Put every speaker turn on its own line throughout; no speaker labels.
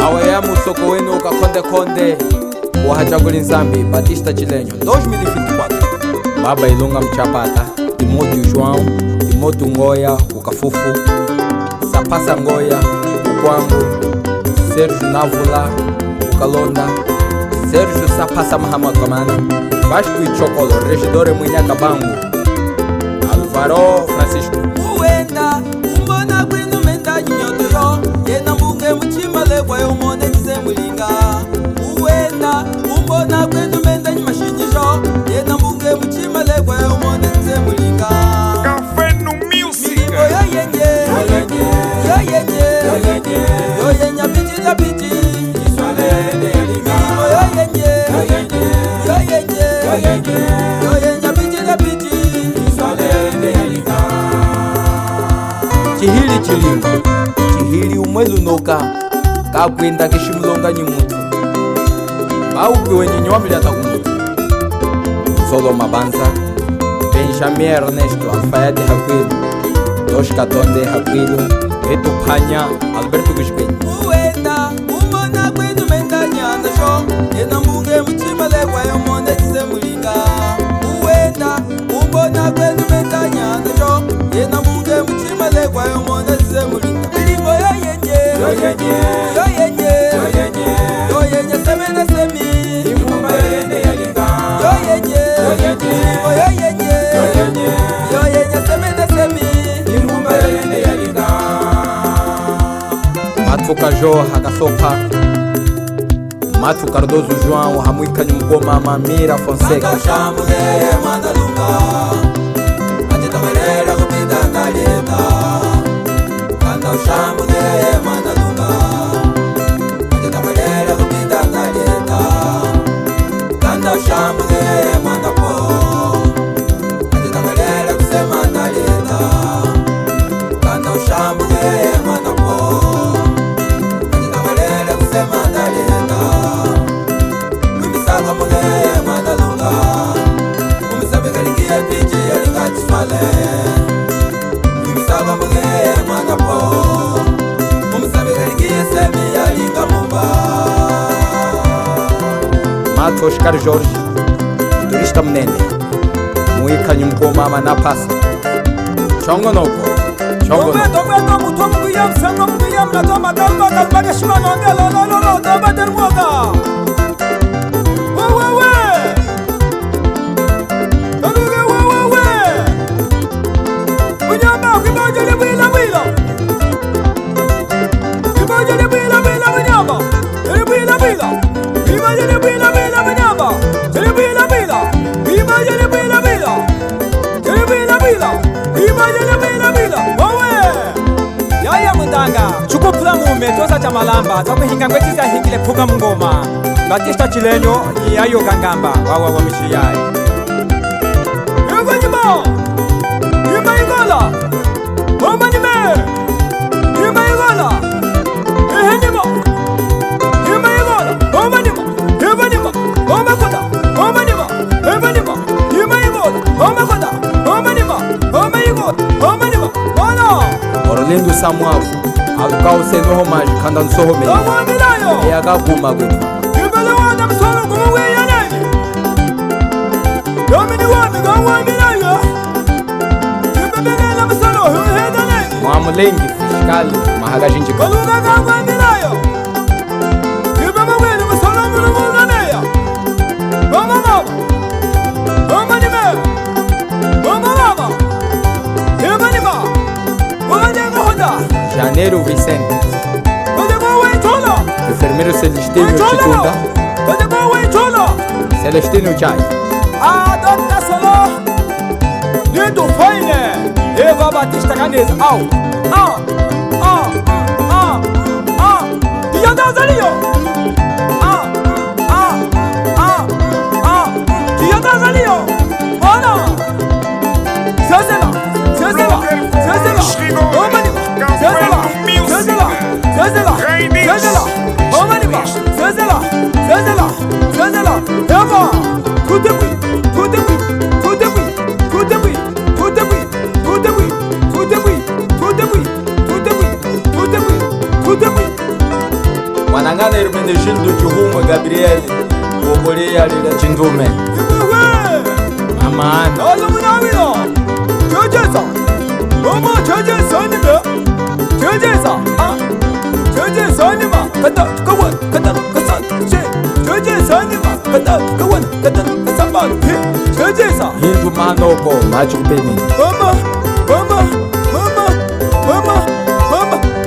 awe ya musoko wenu ukakonde konde wahachaguli nzambi Batista Chilenyo 2024 Baba Ilunga Mchapata Timoteo João Timoteo Ngoya ukafufu Sapasa Ngoya ukwangu Sergio Navula ukalonda Sergio Sapasa Mahama Kamana Vasco Ichokolo Regidore Mwinyaka Bangu Alvaro Francisco
Uwenda umbona kwenu menda jinyoto yo Yena mbuke mchima lekwa yo mone nise mwilinga Uwenda umbona kwenu menda nyimashinyisho Yena mbuke mchima lekwa yo mone nise mwilinga
Café no Music
Milimo yo yenye Yo yenye Yo yenya piti la piti Milimo yo yenye Yo yenye Yo yenya piti la piti
Chihili chilingo Chihili umwelu noka Kakwenda kishimulonga nyimutu Baupi wenye nyuamili atakumutu Solo Mabanza Benjamin Ernesto Alfayate Hakwilu Toshka Tonde Hakwilu Etu Panya Alberto Gushpeni
Uwenda umbona kwenu menda nyana sho Yena mbuge mchima lekwa yo mone nise mwilinga Uwenda umbona kwenu menda nyana sho Yena mbuge mchima lekwa yo mone nise mwilinga Milimo yo yenye Yo yenye Yo yenye seme na semi Imumba yende yalinga Yo yenye Milimo yo yenye Yo yenye seme na semi Imumba yende yalinga
Matu Kajo Hakasopa Matu Cardozo João Hamuika Nyumkoma Mamira Fonseca
Manda ushambuze manda lunga Ajita merera kupita ndalieta Manda ushambuze manda lunga Ajita merera kupita ndalieta Manda ushambuze manda po Ajita merera kusema ndalieta Manda ushambuze manda po Ajita merera kusema ndalieta Kumisaka mule manda lunga Kumisabe kalikia piji ya linga chiswale Kumisaka mule manda po Kumisabe kalikia semi ya linga mumba
Matu Oscar Jorge Turista Mnene Muika Nyumkoma Manapasa Chongo Noko Chongo Noko
Tombe muto mugiyam sango mugiyam na toma kalba kalba ke shima nonge lo tamba dermoga we Aluge we Munyamba kibajele bila Kibajele bila munyamba Ele bila Kibajele bila munyamba Ele bila Kibajele bila Ele bila Kibajele bila Yaya mundanga chukupula mume tosa cha malamba takuhinga ngwetiza hingile puga mungoma Batista Chilenyo yayo kangamba wawa wa mishiyai Yego nyima Yima igola Oma nime Yima igola Ehe nima Yima igola Oma nima Yima nima Oma koda Oma nima Yima nima Yima igola Oma koda Oma nima Oma igola Oma nima Ona
Orlando Samuel Alukao Seno Homage Kanda Nsohome
Awamilayo
Yaga Guma Gwitu
Ibele wana msolo kumuwe ya nani Yomini wami gawamilayo Ibele na msolo huheda nani
Mwamulengi Fishkali Mahagajinjika
Kaluga gawamilayo Ibele wani msolo muna neya Mama Mama ni me Mama Ibele ma Wanya ngohoda
Janeiro Vicente Enfermeiro Celestino Chitunda Celestino Chai
Dr. Solo Lindo Faine Eva Batista Canesa Kiandazalio Kiandazalio Voilà Zazela Eva Tout
mangana irimene Gildo Chihumwe Gabriel Wokolea lila chindume
Iwewe
amana
Ala munawilo Chojeza Momo chojeza nime Chojeza Chojeza nima Kata kawan kata kasan Chojeza nima Kata kawan kata kasaban Chojeza
Hindu manoko machu kupeni
Mama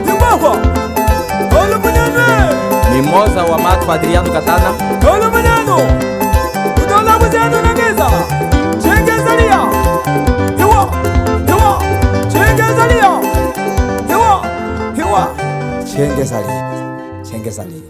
Niwawa Ala munyanwe
Mimoza wa Matu Adriano Katana
Ala munyano Udola muzeno nangeza Chengezalia Hiwa Chengezalia Hiwa
Chengezalia